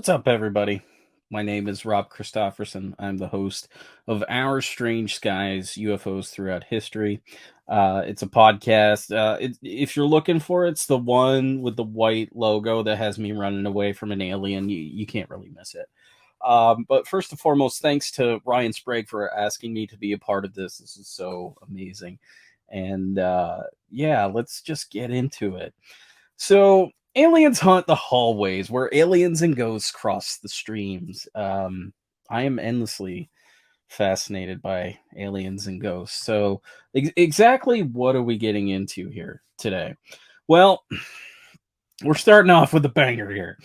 What's up, everybody? My name is Rob Kristoffersen. I'm the host of Our Strange Skies UFOs Throughout History. It's a podcast. If you're looking for it, it's the one with the white logo that has me running away from an alien. You can't really miss it. But first and foremost, thanks to Ryan Sprague for asking me to be a part of this. This is so amazing. And yeah, let's just get into it. So, aliens haunt the hallways where aliens and ghosts cross the streams. I am endlessly fascinated by aliens and ghosts. So, exactly what are we getting into here today? Well, we're starting off with a banger here.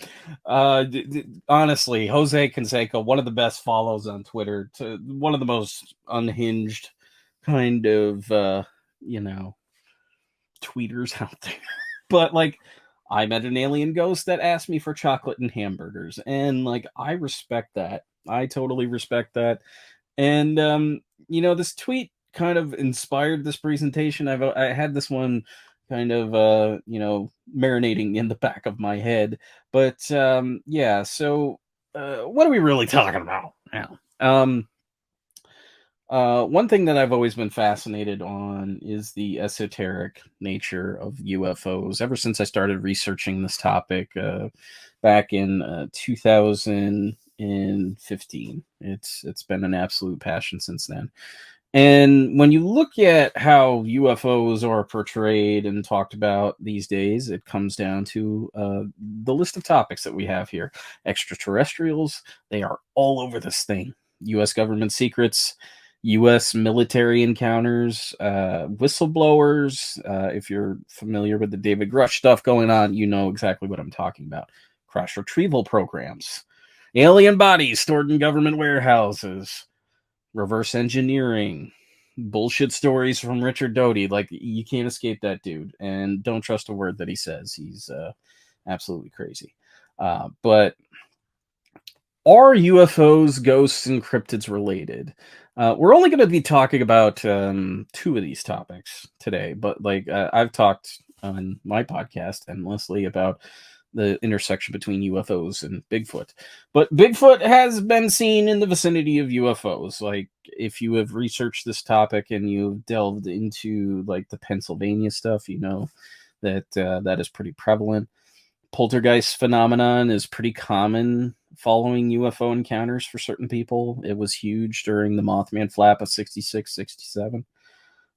Honestly, Jose Canseco, one of the best follows on Twitter, to one of the most unhinged kind of, you know, tweeters out there. But like, I met an alien ghost that asked me for chocolate and hamburgers, and like, I respect that. I totally respect that. And this tweet kind of inspired this presentation. I had this one kind of marinating in the back of my head. But yeah, so what are we really talking about now? One thing that I've always been fascinated on is the esoteric nature of UFOs. Ever since I started researching this topic back in 2015, it's been an absolute passion since then. And when you look at how UFOs are portrayed and talked about these days, it comes down to the list of topics that we have here. Extraterrestrials, they are all over this thing. U.S. government secrets, U.S. military encounters, whistleblowers. If you're familiar with the David Grush stuff going on, you know exactly what I'm talking about. Crash retrieval programs, alien bodies stored in government warehouses, reverse engineering, bullshit stories from Richard Doty. Like, you can't escape that dude, and don't trust a word that he says. He's absolutely crazy. But are UFOs, ghosts, and cryptids related? We're only going to be talking about two of these topics today, but like I've talked on my podcast endlessly about the intersection between UFOs and Bigfoot. But Bigfoot has been seen in the vicinity of UFOs. Like, if you have researched this topic and you've delved into like the Pennsylvania stuff, you know that that is pretty prevalent. Poltergeist phenomenon is pretty common following UFO encounters for certain people. It was huge during the Mothman flap of 66, 67.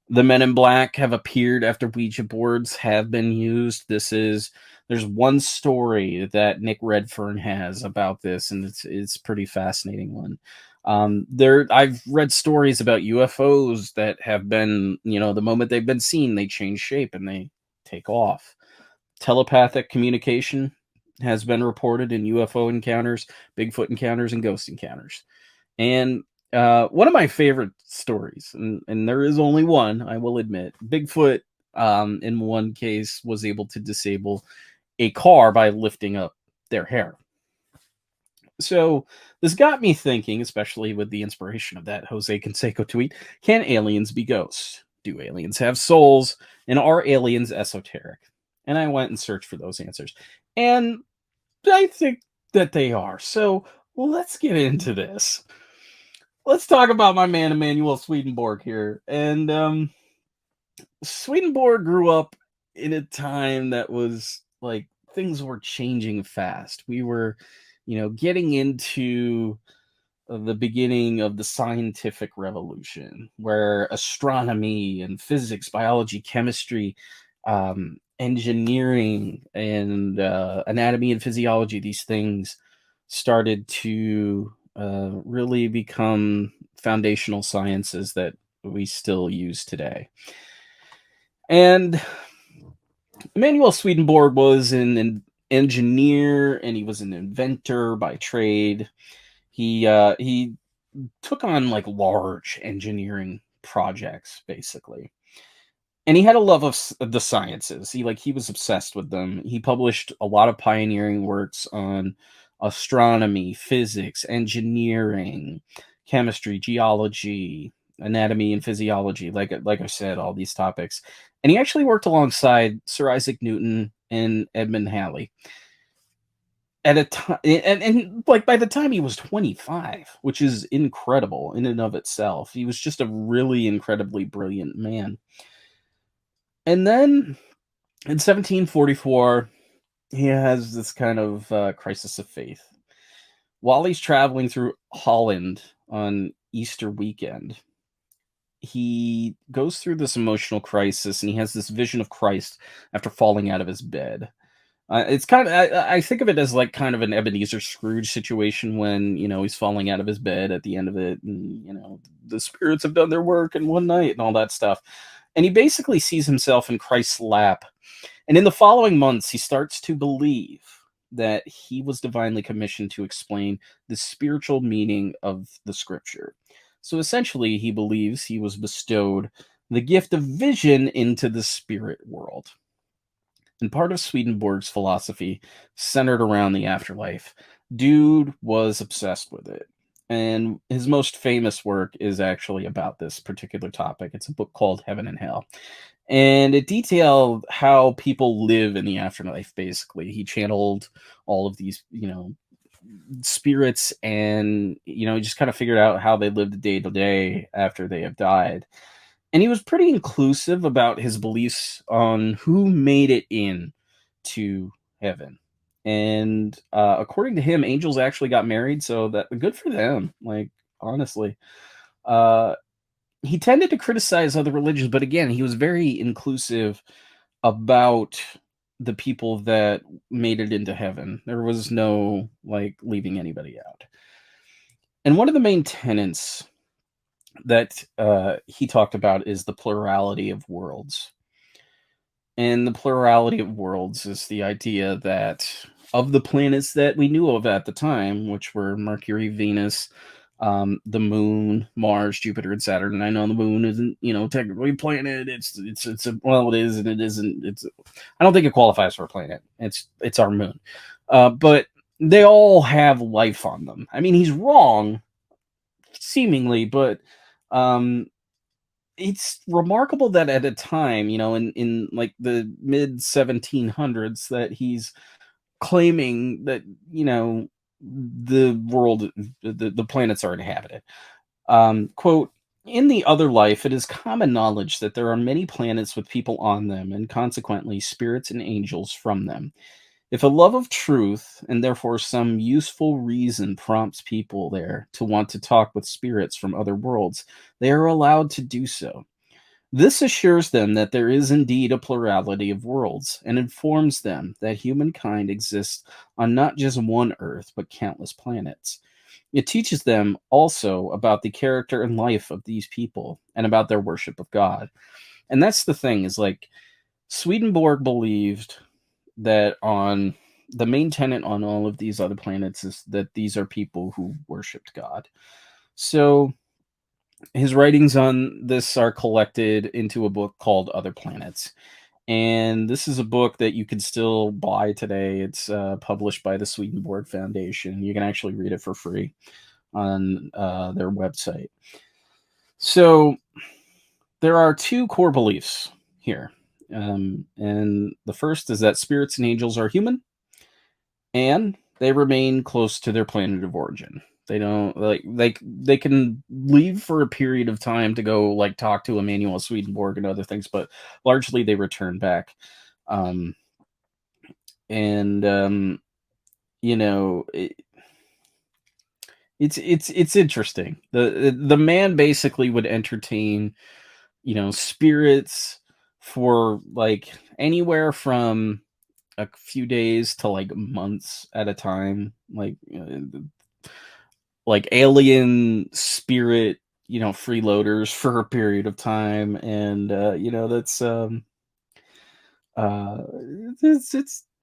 The Men in Black have appeared after Ouija boards have been used. There's one story that Nick Redfern has about this, and it's pretty fascinating one. I've read stories about UFOs that have been, the moment they've been seen, they change shape and they take off. Telepathic communication has been reported in UFO encounters, Bigfoot encounters, and ghost encounters. And one of my favorite stories, and there is only one, I will admit, Bigfoot, in one case, was able to disable a car by lifting up their hair. So this got me thinking, especially with the inspiration of that Jose Canseco tweet, can aliens be ghosts? Do aliens have souls? And are aliens esoteric? And I went and searched for those answers. And I think that they are. So let's get into this. Let's talk about my man Emanuel Swedenborg here. And Swedenborg grew up in a time that was like things were changing fast. We were, getting into the beginning of the scientific revolution, where astronomy and physics, biology, chemistry, engineering, and anatomy and physiology, these things started to really become foundational sciences that we still use today. And Emanuel Swedenborg was an engineer, and he was an inventor by trade. He took on like large engineering projects, basically, and he had a love of the sciences. He was obsessed with them. He published a lot of pioneering works on astronomy, physics, engineering, chemistry, geology, anatomy, and physiology. Like I said, all these topics. And he actually worked alongside Sir Isaac Newton and Edmund Halley. at a time, and like by the time he was 25, which is incredible in and of itself. He was just a really incredibly brilliant man. And then in 1744, he has this kind of crisis of faith. While he's traveling through Holland on Easter weekend, he goes through this emotional crisis and he has this vision of Christ after falling out of his bed. It's kind of I think of it as like kind of an Ebenezer Scrooge situation when he's falling out of his bed at the end of it, and the spirits have done their work in one night and all that stuff. And he basically sees himself in Christ's lap. And in the following months, he starts to believe that he was divinely commissioned to explain the spiritual meaning of the scripture. So essentially, he believes he was bestowed the gift of vision into the spirit world. And part of Swedenborg's philosophy centered around the afterlife. Dude was obsessed with it. And his most famous work is actually about this particular topic. It's a book called Heaven and Hell. And it detailed how people live in the afterlife, basically. He channeled all of these, spirits, and, he just kind of figured out how they lived day to day after they have died. And he was pretty inclusive about his beliefs on who made it in to heaven. And according to him, angels actually got married, so that good for them. Like, honestly, uh, he tended to criticize other religions, but again, he was very inclusive about the people that made it into heaven. There was no like leaving anybody out. And one of the main tenets that he talked about is the plurality of worlds. And the plurality of worlds is the idea that of the planets that we knew of at the time, which were Mercury, Venus, the Moon, Mars, Jupiter, and Saturn. And I know the Moon isn't, technically a planet. It's well, it is and it isn't. I don't think it qualifies for a planet. It's our moon, but they all have life on them. I mean, he's wrong, seemingly, but um, it's remarkable that at a time, in like the mid 1700s, that he's claiming that the world, the planets are inhabited. Quote, in the other life, it is common knowledge that there are many planets with people on them, and consequently spirits and angels from them. If a love of truth, and therefore some useful reason, prompts people there to want to talk with spirits from other worlds, they are allowed to do so. This assures them that there is indeed a plurality of worlds, and informs them that humankind exists on not just one Earth, but countless planets. It teaches them also about the character and life of these people, and about their worship of God. And that's the thing, is like Swedenborg believed that on the main tenet on all of these other planets is that these are people who worshipped God. So his writings on this are collected into a book called Other Planets. And this is a book that you can still buy today. It's published by the Swedenborg Foundation. You can actually read it for free on their website. So there are two core beliefs here. And the first is that spirits and angels are human, and they remain close to their planet of origin. They don't they can leave for a period of time to go like talk to Emanuel Swedenborg and other things, but largely they return back. Um, and you know, it, it's interesting. The man basically would entertain, spirits for like anywhere from a few days to like months at a time, like alien spirit, freeloaders for a period of time. And that's uh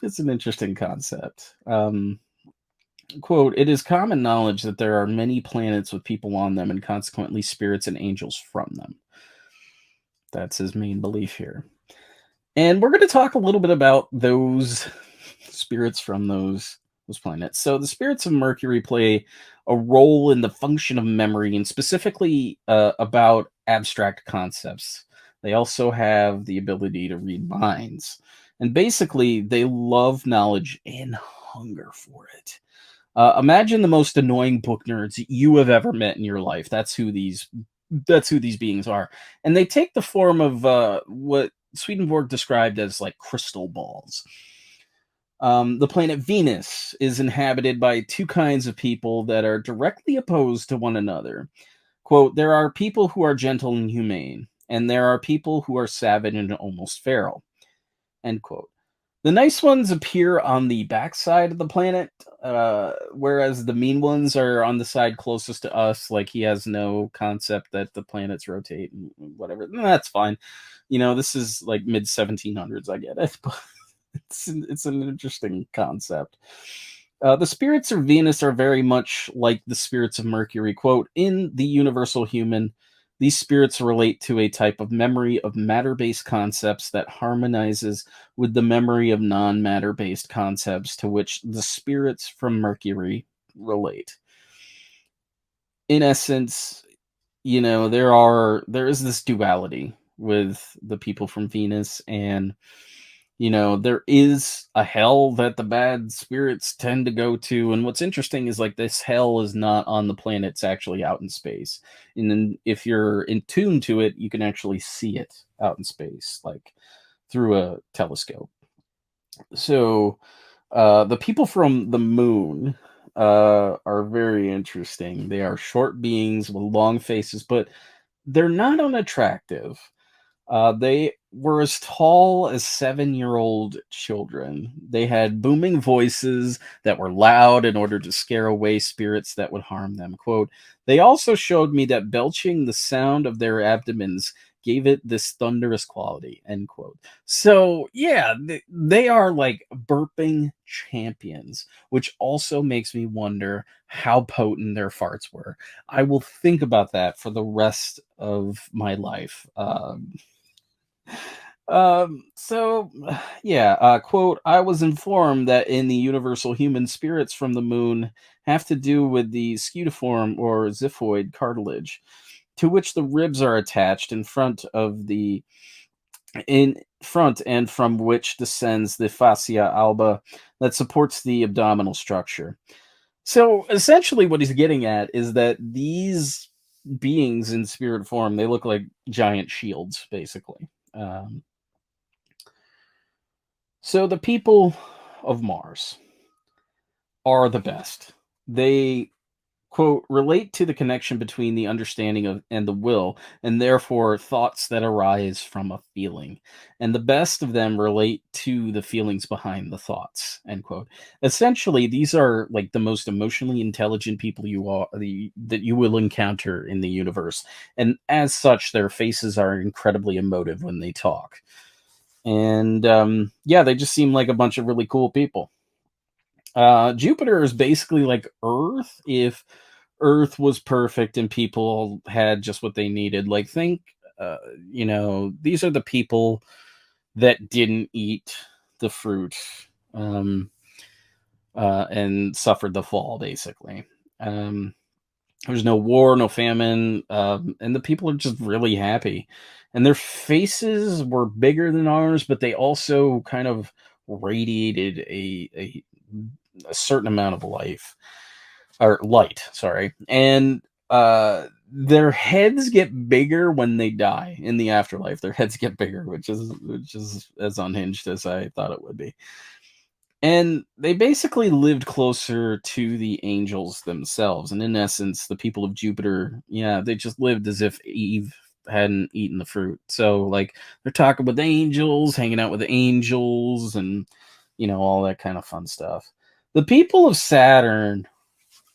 it's an interesting concept. Quote, it is common knowledge that there are many planets with people on them, and consequently spirits and angels from them. That's his main belief here. And we're going to talk a little bit about those spirits from those planets. So the spirits of Mercury play a role in the function of memory, and specifically about abstract concepts. They also have the ability to read minds. And basically, they love knowledge in hunger for it. Imagine the most annoying book nerds you have ever met in your life. That's who these beings are, and they take the form of what Swedenborg described as like crystal balls. The planet Venus is inhabited by two kinds of people that are directly opposed to one another. Quote, there are people who are gentle and humane, and there are people who are savage and almost feral. End quote. The nice ones appear on the backside of the planet, whereas the mean ones are on the side closest to us. Like he has no concept that the planets rotate and whatever. That's fine. This is like mid 1700s. I get it, but it's an interesting concept. The spirits of Venus are very much like the spirits of Mercury. Quote, in the universal human, these spirits relate to a type of memory of matter based concepts that harmonizes with the memory of non matter based concepts to which the spirits from Mercury relate. In essence, there is this duality with the people from Venus, and there is a hell that the bad spirits tend to go to. And what's interesting is like this hell is not on the planet, it's actually out in space. And then if you're in tune to it, you can actually see it out in space, like through a telescope. So the people from the moon are very interesting. They are short beings with long faces, but they're not unattractive. They were as tall as 7-year-old children. They had booming voices that were loud in order to scare away spirits that would harm them. Quote, they also showed me that belching the sound of their abdomens gave it this thunderous quality. End quote. So, yeah, they are like burping champions, which also makes me wonder how potent their farts were. I will think about that for the rest of my life. So yeah, quote, I was informed that in the universal human spirits from the moon have to do with the scudiform or xiphoid cartilage, to which the ribs are attached in front and from which descends the fascia alba that supports the abdominal structure. So essentially what he's getting at is that these beings in spirit form, they look like giant shields, basically. So the people of Mars are the best. They, quote, relate to the connection between the understanding of and the will, and therefore thoughts that arise from a feeling. And the best of them relate to the feelings behind the thoughts, end quote. Essentially, these are like the most emotionally intelligent people that you will encounter in the universe. And as such, their faces are incredibly emotive when they talk. And yeah, they just seem like a bunch of really cool people. Jupiter is basically like Earth if Earth was perfect and people had just what they needed. Like, think, these are the people that didn't eat the fruit um, and suffered the fall, basically. Um, there's no war, no famine, and the people are just really happy. And their faces were bigger than ours, but they also kind of radiated a certain amount of life or light. Sorry, and their heads get bigger when they die in the afterlife. Their heads get bigger, which is as unhinged as I thought it would be. And they basically lived closer to the angels themselves. And in essence, the people of Jupiter, yeah, they just lived as if Eve hadn't eaten the fruit. So, like, they're talking with angels, hanging out with angels, and, all that kind of fun stuff. The people of Saturn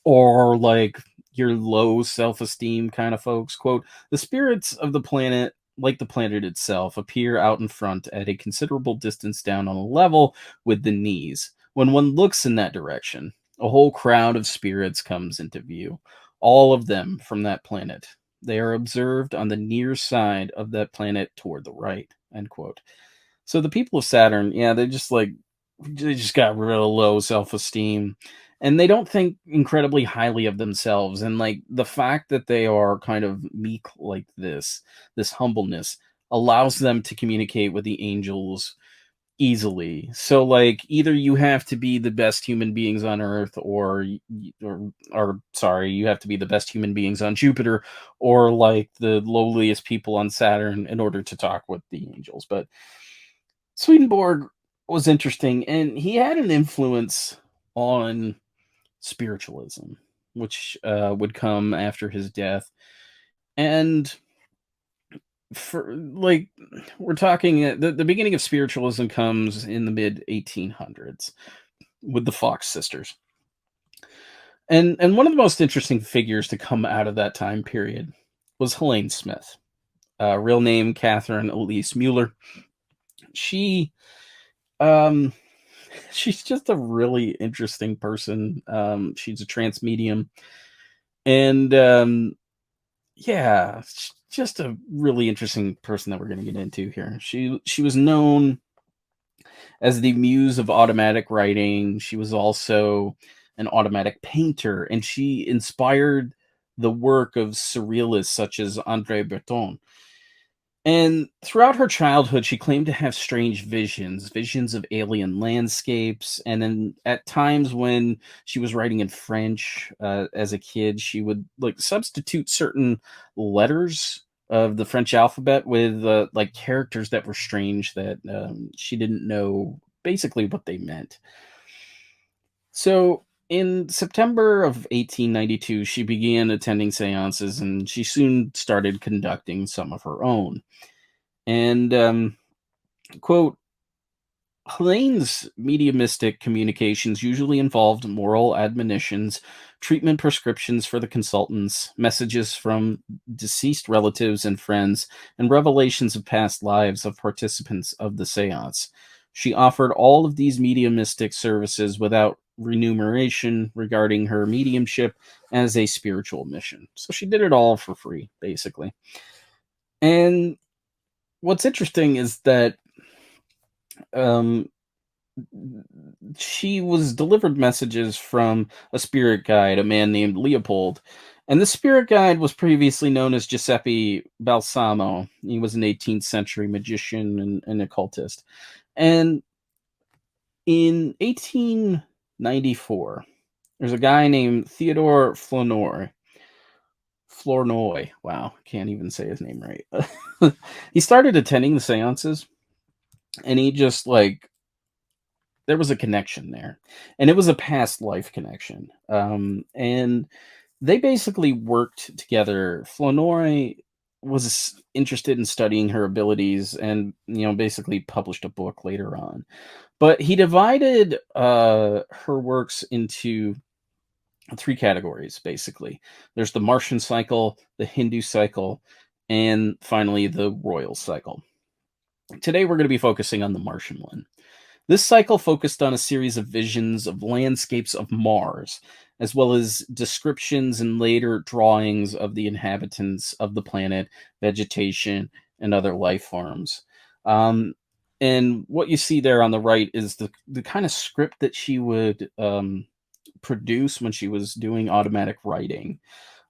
are like your low self esteem kind of folks. Quote, the spirits of the planet, like the planet itself, appear out in front at a considerable distance down on a level with the knees. When one looks in that direction, a whole crowd of spirits comes into view, all of them from that planet. They are observed on the near side of that planet toward the right. End quote. So the people of Saturn, yeah, they just got real low self-esteem, and they don't think incredibly highly of themselves. And like the fact that they are kind of meek like this humbleness allows them to communicate with the angels easily. So, like, either you have to be the best human beings on Earth, or sorry, you have to be the best human beings on Jupiter, or like the lowliest people on Saturn in order to talk with the angels. But Swedenborg was interesting, and he had an influence on spiritualism, which would come after his death. And for like, we're talking the beginning of spiritualism comes in the mid 1800s with the Fox sisters. And one of the most interesting figures to come out of that time period was Helaine Smith, real name Catherine Elise Mueller. She um she's just a really interesting person. She's a trance medium, and yeah, just a really interesting person that we're going to get into here. She was known as the muse of automatic writing. She was also an automatic painter, and she inspired the work of surrealists such as André Breton. And throughout her childhood, she claimed to have strange visions of alien landscapes. And then at times when she was writing in French as a kid, she would like substitute certain letters of the French alphabet with like characters that were strange that she didn't know basically what they meant. So in September of 1892, she began attending seances, and she soon started conducting some of her own. And quote, Helaine's mediumistic communications usually involved moral admonitions, treatment prescriptions for the consultants, messages from deceased relatives and friends, and revelations of past lives of participants of the seance. She offered all of these mediumistic services without remuneration, regarding her mediumship as a spiritual mission. So she did it all for free, basically. And what's interesting is that um, she was delivered messages from a spirit guide, a man named Leopold. And the spirit guide was previously known as Giuseppe Balsamo. He was an 18th century magician and occultist. And in 1894, there's a guy named Theodore Flournoy. Flournoy. Wow, can't even say his name right. He started attending the seances, and he just like there was a connection there, and it was a past life connection. And they basically worked together. Flournoy was interested in studying her abilities, and basically published a book later on. But he divided her works into three categories. Basically, there's the Martian cycle, the Hindu cycle, and finally the royal cycle. Today we're going to be focusing on the Martian one. This cycle focused on a series of visions of landscapes of Mars, as well as descriptions and later drawings of the inhabitants of the planet, vegetation, and other life forms. Um, and what you see there on the right is the kind of script that she would produce when she was doing automatic writing.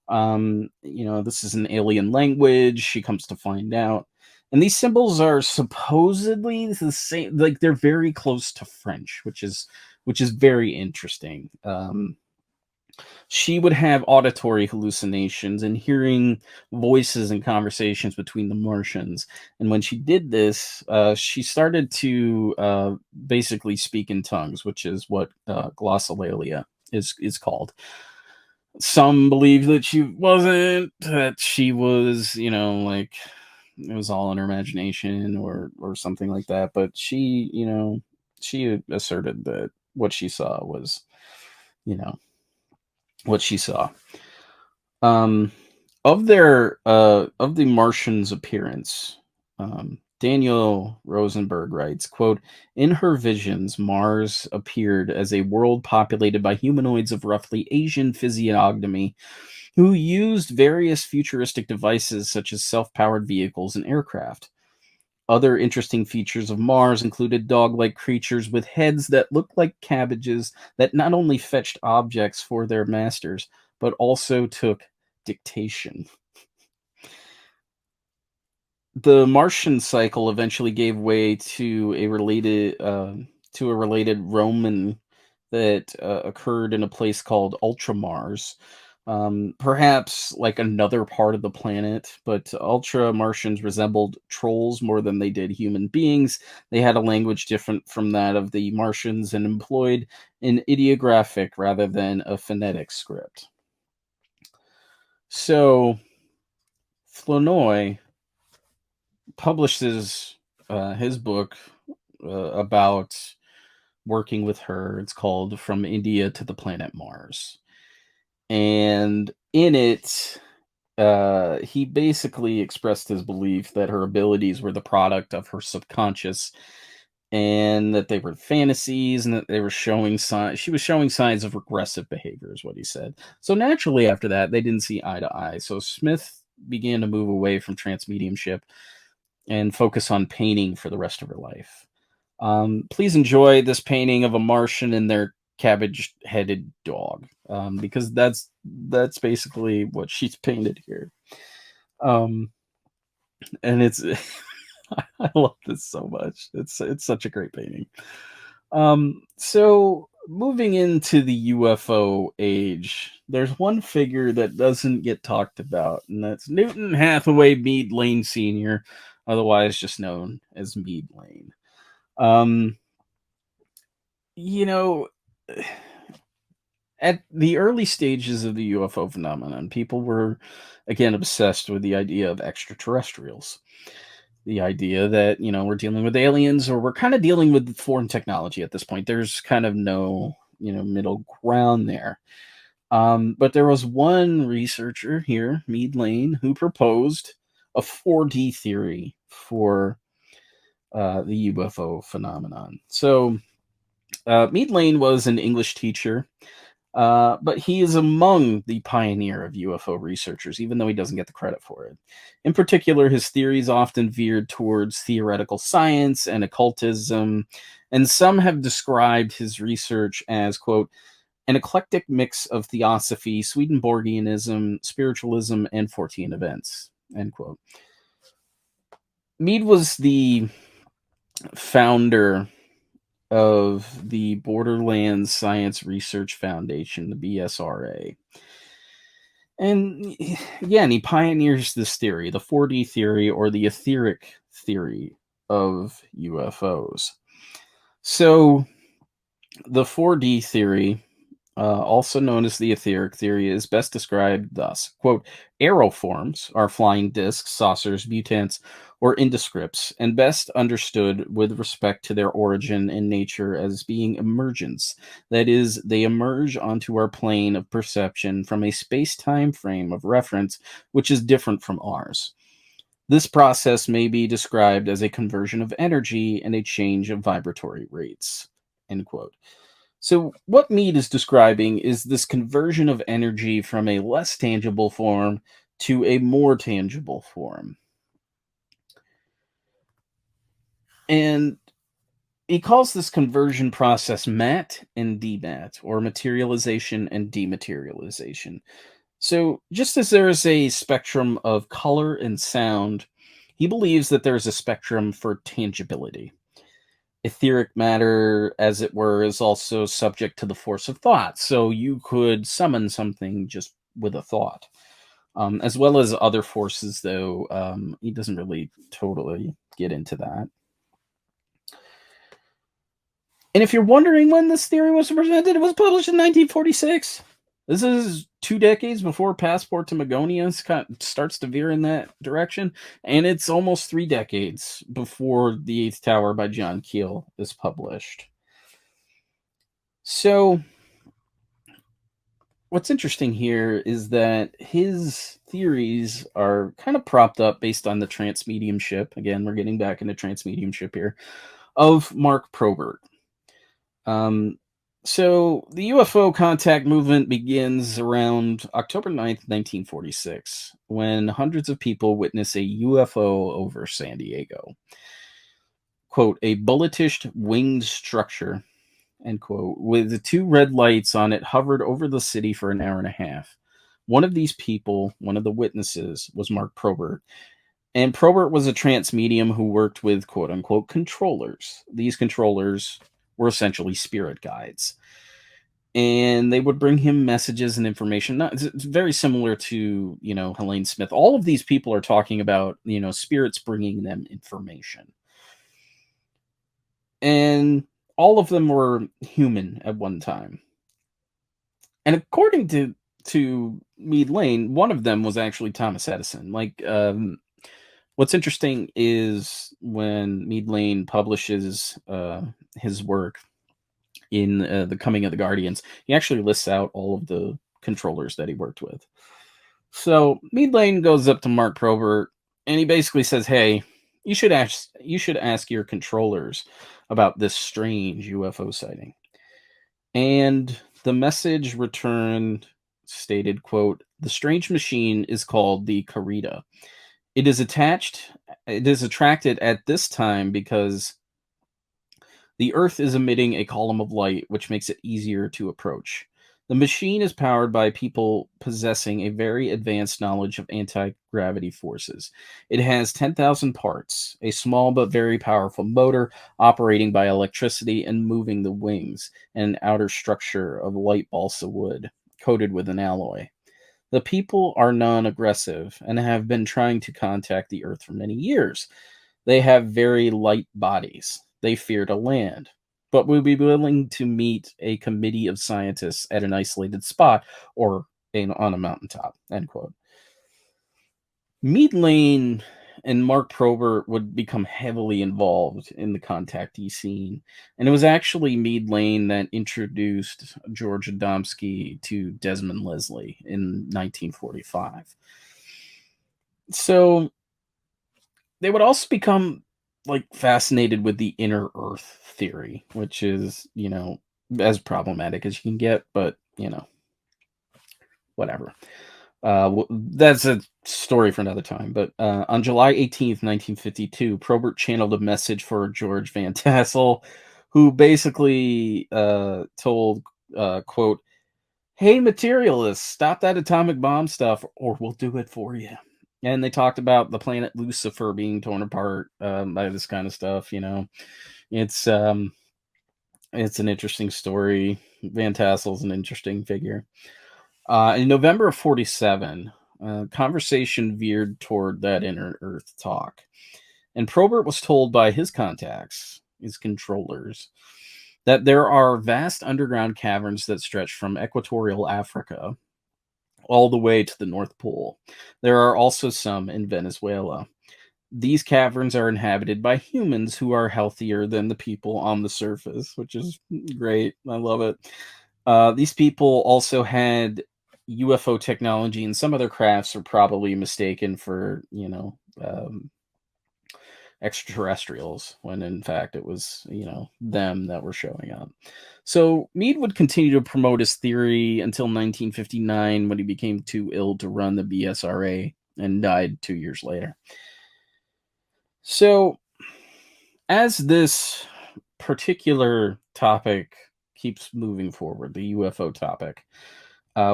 This is an alien language, she comes to find out. And these symbols are supposedly the same, like they're very close to French, which is very interesting. She would have auditory hallucinations and hearing voices and conversations between the Martians. And when she did this, she started to basically speak in tongues, which is what glossolalia is called. Some believe that she wasn't, that she was, like it was all in her imagination or something like that. But she asserted that what she saw was, you know, what she saw. Um, of the Martians' appearance, Daniel Rosenberg writes, quote, "In her visions, Mars appeared as a world populated by humanoids of roughly Asian physiognomy who used various futuristic devices such as self-powered vehicles and aircraft. Other interesting features of Mars included dog-like creatures with heads that looked like cabbages that not only fetched objects for their masters, but also took dictation." The Martian cycle eventually gave way to a related Roman that occurred in a place called Ultramars. Perhaps like another part of the planet, but Ultra Martians resembled trolls more than they did human beings. They had a language different from that of the Martians and employed an ideographic rather than a phonetic script. So, Flournoy publishes his book about working with her. It's called From India to the Planet Mars. And in it, he basically expressed his belief that her abilities were the product of her subconscious and that they were fantasies and that they were showing signs. She was showing signs of regressive behavior, is what he said. So naturally, after that, they didn't see eye to eye. So Smith began to move away from transmediumship and focus on painting for the rest of her life. Please enjoy this painting of a Martian and their cabbage-headed dog, because that's basically what she's painted here. Um, and it's I love this so much. It's such a great painting. So moving into the UFO age, there's one figure that doesn't get talked about, and that's Newton Hathaway Meade Lane Sr., otherwise just known as Meade Lane. Um, you know, at the early stages of the UFO phenomenon, people were again obsessed with the idea of extraterrestrials. The idea that, we're dealing with aliens or we're kind of dealing with foreign technology at this point. There's kind of no, middle ground there. But there was one researcher here, Meade Lane, who proposed a 4D theory for the UFO phenomenon. So Meade Lane was an English teacher, but he is among the pioneer of UFO researchers, even though he doesn't get the credit for it. In particular, his theories often veered towards theoretical science and occultism, and some have described his research as, quote, an eclectic mix of theosophy, Swedenborgianism, spiritualism, and Fortean events, end quote. Meade was the founder of the Borderlands Science Research Foundation, the BSRA. And again, he pioneers this theory, the 4D theory or the etheric theory of UFOs. So, the 4D theory, also known as the etheric theory, is best described thus, quote, aeroforms are flying discs, saucers, mutants, or indescripts, and best understood with respect to their origin and nature as being emergence. That is, they emerge onto our plane of perception from a space-time frame of reference which is different from ours. This process may be described as a conversion of energy and a change of vibratory rates, end quote. So, what Meade is describing is this conversion of energy from a less tangible form to a more tangible form. And he calls this conversion process MAT and DMAT, or materialization and dematerialization. So, just as there is a spectrum of color and sound, he believes that there is a spectrum for tangibility. Etheric matter, as it were, is also subject to the force of thought. So you could summon something just with a thought, as well as other forces, though he doesn't really totally get into that. And if you're wondering when this theory was presented, it was published in 1946. This is 2 decades before Passport to Magonia starts to veer in that direction, and it's almost 3 decades before The Eighth Tower by John Keel is published. So, what's interesting here is that his theories are kind of propped up based on the transmediumship. Again, we're getting back into transmediumship here, of Mark Probert. So the UFO contact movement begins around October 9th, 1946, when hundreds of people witness a UFO over San Diego. Quote, a bulletish winged structure, end quote, with 2 red lights on it hovered over the city for an hour and a half. One of these people, one of the witnesses, was Mark Probert, And Probert was a trance medium who worked with quote unquote controllers. These controllers were essentially spirit guides. And they would bring him messages and information. It's very similar to, Helaine Smith. All of these people are talking about, spirits bringing them information. And all of them were human at one time. And according to Mead Lane, one of them was actually Thomas Edison. What's interesting is when Mead Lane publishes his work in The Coming of the Guardians, he actually lists out all of the controllers that he worked with. So Mead Lane goes up to Mark Probert and he basically says, "Hey, you should ask your controllers about this strange UFO sighting." And the message returned stated, quote, "The strange machine is called the Carita. It is attracted at this time because the Earth is emitting a column of light, which makes it easier to approach. The machine is powered by people possessing a very advanced knowledge of anti-gravity forces. It has 10,000 parts, a small but very powerful motor operating by electricity and moving the wings, and an outer structure of light balsa wood coated with an alloy. The people are non-aggressive and have been trying to contact the Earth for many years. They have very light bodies. They fear to land, but will be willing to meet a committee of scientists at an isolated spot or on a mountaintop." End quote. Mead Lane and Mark Probert would become heavily involved in the contactee scene, and it was actually Mead Lane that introduced George Adamski to Desmond Leslie in 1945. So they would also become fascinated with the inner Earth theory, which is, as problematic as you can get, but whatever. That's a story for another time. But on July 18th, 1952, Probert channeled a message for George Van Tassel, who basically told, quote, "Hey, materialists, stop that atomic bomb stuff or we'll do it for you." And they talked about the planet Lucifer being torn apart by this kind of stuff. It's it's an interesting story. Van Tassel's an interesting figure. In November of 47, conversation veered toward that inner Earth talk. And Probert was told by his contacts, his controllers, that there are vast underground caverns that stretch from equatorial Africa all the way to the North Pole. There are also some in Venezuela. These caverns are inhabited by humans who are healthier than the people on the surface, which is great. I love it. These people also had UFO technology, and some other crafts are probably mistaken for, extraterrestrials, when in fact it was, them that were showing up. So Mead would continue to promote his theory until 1959, when he became too ill to run the BSRA and died 2 years later. So, as this particular topic keeps moving forward, the UFO topic,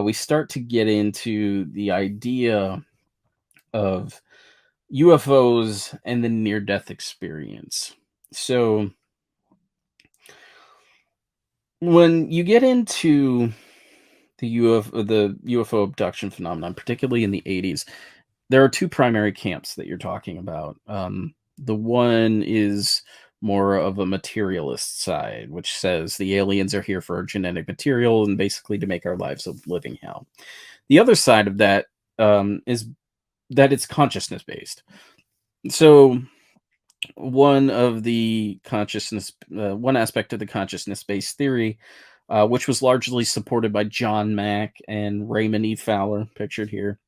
we start to get into the idea of UFOs and the near-death experience. So, when you get into the UFO abduction phenomenon, particularly in the 80s, there are two primary camps that you're talking about. The one is more of a materialist side, which says the aliens are here for our genetic material and basically to make our lives a living hell. The other side of that is that it's consciousness based. So one aspect of the consciousness based theory, which was largely supported by John Mack and Raymond E. Fowler, pictured here,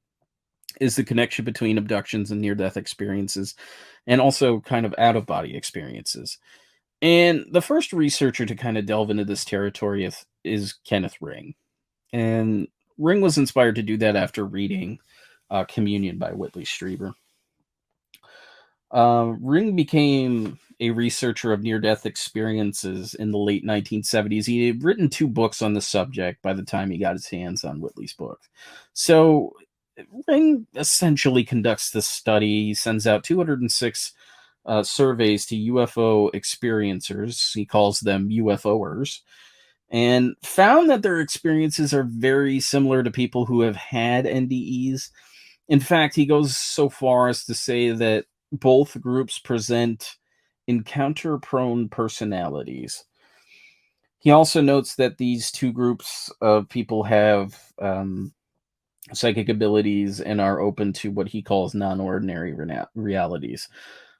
is the connection between abductions and near-death experiences, and also kind of out-of-body experiences. And the first researcher to kind of delve into this territory is Kenneth Ring. And Ring was inspired to do that after reading Communion by Whitley Strieber. Ring became a researcher of near-death experiences in the late 1970s. He had written 2 books on the subject by the time he got his hands on Whitley's book. So Ring essentially conducts this study. He sends out 206 surveys to UFO experiencers. He calls them UFOers, and found that their experiences are very similar to people who have had NDEs. In fact, he goes so far as to say that both groups present encounter prone personalities. He also notes that these two groups of people have psychic abilities and are open to what he calls non-ordinary realities.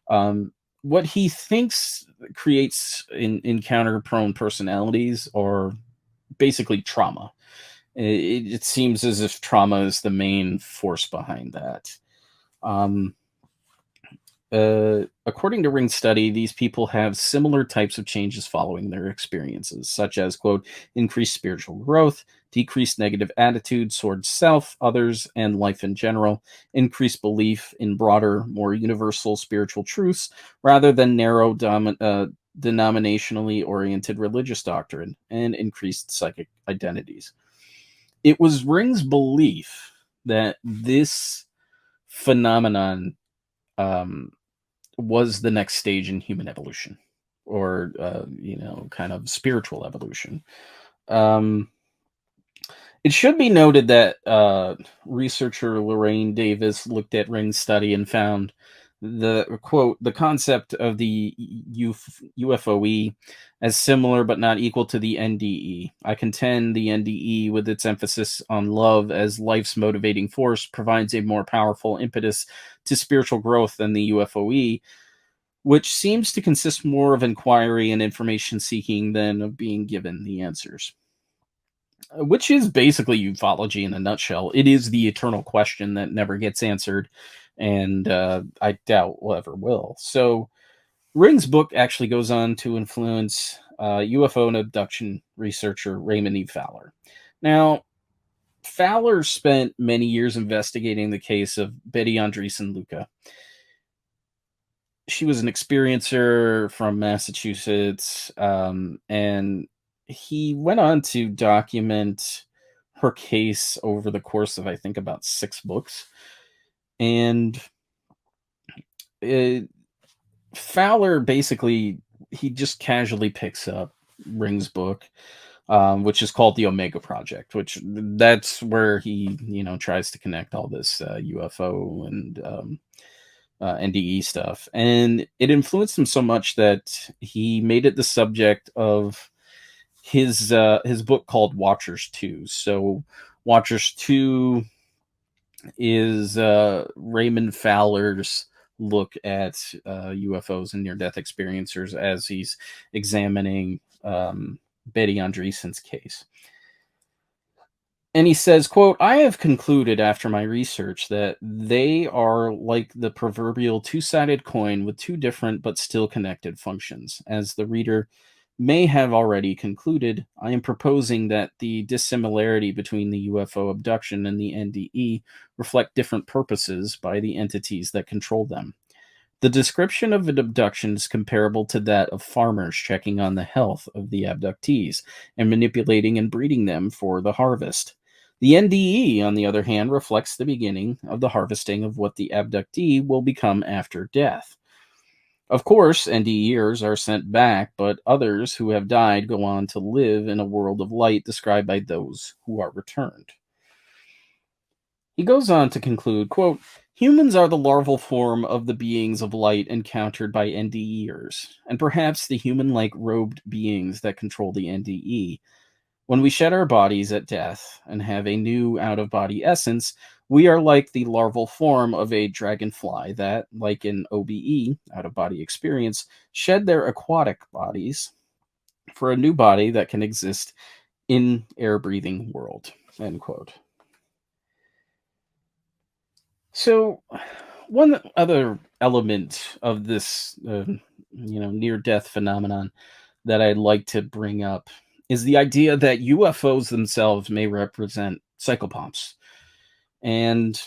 Um, what he thinks creates encounter prone personalities are basically trauma. It seems as if trauma is the main force behind that. Um, According to Ring's study, these people have similar types of changes following their experiences, such as, quote, increased spiritual growth, decreased negative attitudes towards self, others, and life in general, increased belief in broader, more universal spiritual truths, rather than narrow, denominationally oriented religious doctrine, and increased psychic identities. It was Ring's belief that this phenomenon um, was the next stage in human evolution, or kind of spiritual evolution. Um, it should be noted that researcher Lorraine Davis looked at Ring's study and found the quote the concept of the UFOE as similar but not equal to the NDE. I contend the NDE, with its emphasis on love as life's motivating force, provides a more powerful impetus to spiritual growth than the UFOE, which seems to consist more of inquiry and information seeking than of being given the answers. Which is basically ufology in a nutshell. It is the eternal question that never gets answered, and I doubt will ever will. So, Ring's book actually goes on to influence UFO and abduction researcher Raymond E. Fowler. Now, Fowler spent many years investigating the case of Betty Andreessen Luca. She was an experiencer from Massachusetts, and he went on to document her case over the course of, I think, about 6 books. And Fowler basically, he just casually picks up Ring's book, which is called the Omega Project, which that's where he, tries to connect all this UFO and NDE stuff, and it influenced him so much that he made it the subject of his book called Watchers 2. So Watchers 2 is Raymond Fowler's look at UFOs and near-death experiencers as he's examining Betty Andreessen's case. And he says, quote, I have concluded after my research that they are like the proverbial two-sided coin with two different but still connected functions. As the reader may have already concluded, I am proposing that the dissimilarity between the UFO abduction and the NDE reflect different purposes by the entities that control them. The description of an abduction is comparable to that of farmers checking on the health of the abductees and manipulating and breeding them for the harvest. The NDE, on the other hand, reflects the beginning of the harvesting of what the abductee will become after death. Of course, NDEers are sent back, but others who have died go on to live in a world of light described by those who are returned. He goes on to conclude, quote, humans are the larval form of the beings of light encountered by NDEers, and perhaps the human-like robed beings that control the NDE. When we shed our bodies at death and have a new out-of-body essence, we are like the larval form of a dragonfly that, like an OBE, out-of-body experience, shed their aquatic bodies for a new body that can exist in air-breathing world, end quote. So, one other element of this, near-death phenomenon that I'd like to bring up is the idea that UFOs themselves may represent psychopomps. And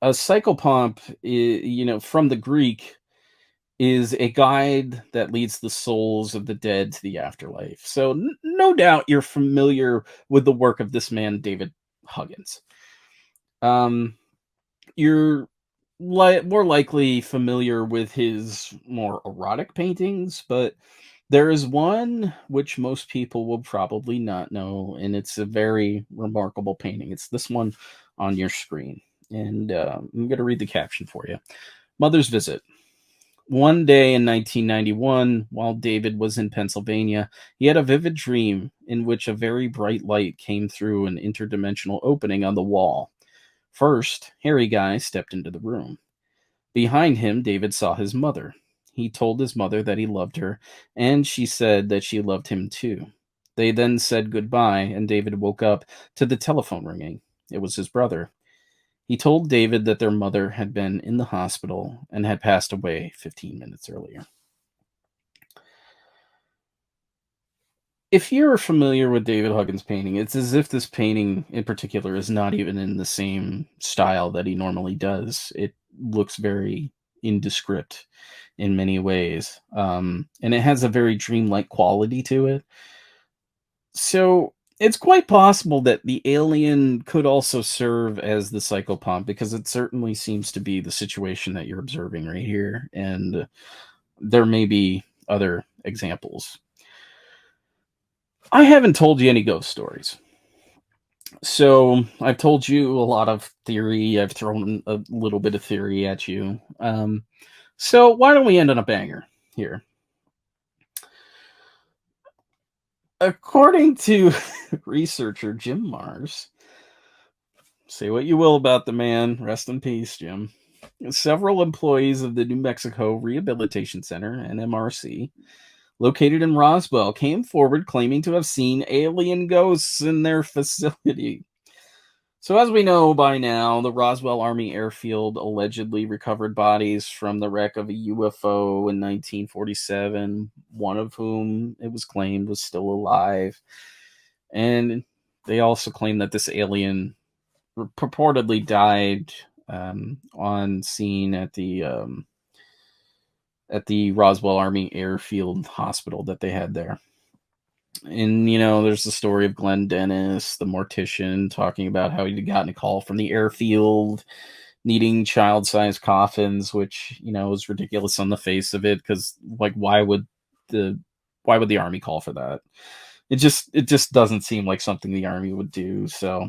a psychopomp, from the Greek, is a guide that leads the souls of the dead to the afterlife. So, no doubt you're familiar with the work of this man, David Huggins. Um, you're more likely familiar with his more erotic paintings, but there is one which most people will probably not know, and it's a very remarkable painting. It's this one on your screen, and I'm going to read the caption for you. Mother's Visit. One day in 1991, while David was in Pennsylvania, he had a vivid dream in which a very bright light came through an interdimensional opening on the wall. First, Harry Guy stepped into the room. Behind him, David saw his mother. He told his mother that he loved her, and she said that she loved him too. They then said goodbye, and David woke up to the telephone ringing. It was his brother. He told David that their mother had been in the hospital and had passed away 15 minutes earlier. If you're familiar with David Huggins' painting, it's as if this painting in particular is not even in the same style that he normally does. It looks very indescript in many ways, and it has a very dreamlike quality to it. So it's quite possible that the alien could also serve as the psychopomp because it certainly seems to be the situation that you're observing right here, and there may be other examples. I haven't told you any ghost stories. So I've told you a lot of theory. I've thrown a little bit of theory at you. So why don't we end on a banger here? According to researcher Jim Mars, say what you will about the man, rest in peace, Jim. Several employees of the New Mexico Rehabilitation Center, NMRC, located in Roswell, came forward claiming to have seen alien ghosts in their facility. So, as we know by now, the Roswell Army Airfield allegedly recovered bodies from the wreck of a UFO in 1947, one of whom it was claimed was still alive. And they also claim that this alien purportedly died on scene at the Roswell Army Airfield Hospital that they had there. And there's the story of Glenn Dennis, the mortician, talking about how he'd gotten a call from the airfield needing child-sized coffins, which was ridiculous on the face of it, because like why would the army call for that? It just doesn't seem like something the army would do. So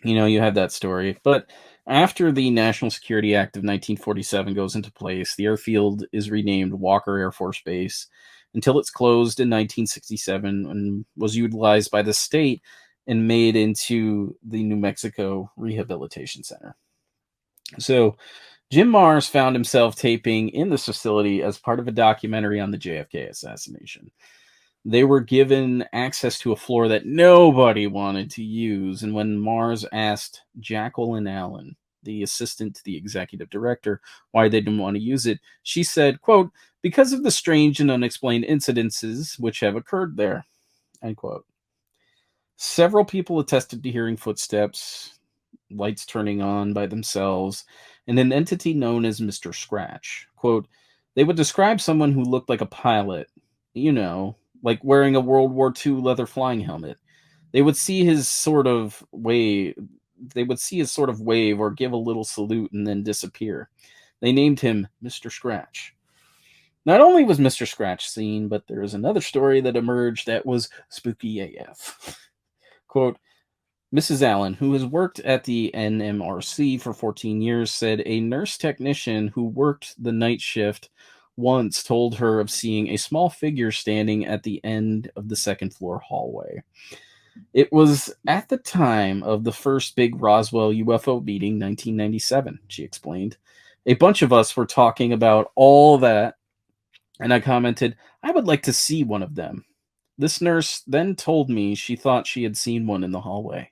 you have that story. But after the National Security Act of 1947 goes into place, the airfield is renamed Walker Air Force Base until it's closed in 1967 and was utilized by the state and made into the New Mexico Rehabilitation Center. So Jim Mars found himself taping in this facility as part of a documentary on the JFK assassination. They were given access to a floor that nobody wanted to use. And when Mars asked Jacqueline Allen, the assistant to the executive director, why they didn't want to use it, she said, quote, because of the strange and unexplained incidences which have occurred there, end quote. Several people attested to hearing footsteps, lights turning on by themselves, and an entity known as Mr. Scratch. Quote, they would describe someone who looked like a pilot, like wearing a World War II leather flying helmet. They would see his sort of wave. They would see his sort of wave or give a little salute and then disappear. They named him Mr. Scratch. Not only was Mr. Scratch seen, but there is another story that emerged that was spooky AF. Quote, Mrs. Allen, who has worked at the NMRC for 14 years, said a nurse technician who worked the night shift once told her of seeing a small figure standing at the end of the second floor hallway. It was at the time of the first big Roswell UFO meeting, 1997, she explained. A bunch of us were talking about all that, and I commented, I would like to see one of them. This nurse then told me she thought she had seen one in the hallway.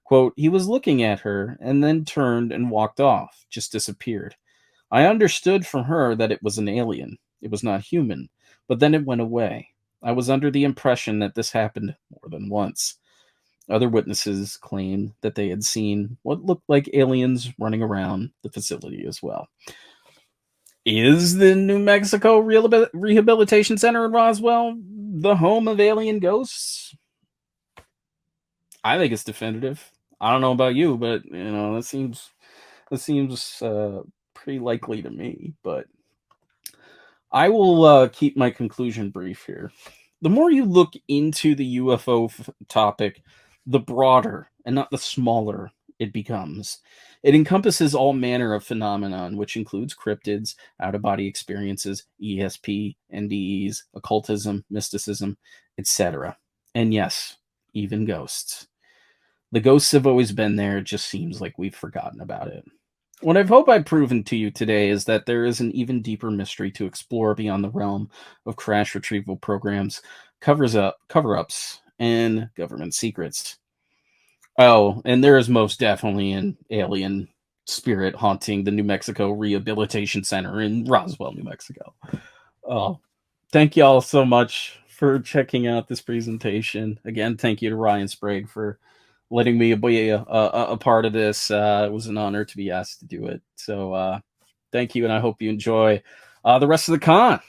Quote, he was looking at her and then turned and walked off, just disappeared. I understood from her that it was an alien. It was not human, but then it went away. I was under the impression that this happened more than once. Other witnesses claimed that they had seen what looked like aliens running around the facility as well. Is the New Mexico Rehabilitation Center in Roswell the home of alien ghosts? I think it's definitive. I don't know about you, but that seems pretty likely to me. But I will keep my conclusion brief here. The more you look into the UFO topic, the broader and not the smaller it becomes. It encompasses all manner of phenomenon, which includes cryptids, out of body experiences, ESP, NDEs, occultism, mysticism, etc. And yes, even ghosts. The ghosts have always been there, it just seems like we've forgotten about it. What I hope I've proven to you today is that there is an even deeper mystery to explore beyond the realm of crash retrieval programs, cover-ups, and government secrets. Oh, and there is most definitely an alien spirit haunting the New Mexico Rehabilitation Center in Roswell, New Mexico. Oh, thank you all so much for checking out this presentation. Again, thank you to Ryan Sprague for letting me be a part of this. It was an honor to be asked to do it. So thank you, and I hope you enjoy the rest of the con.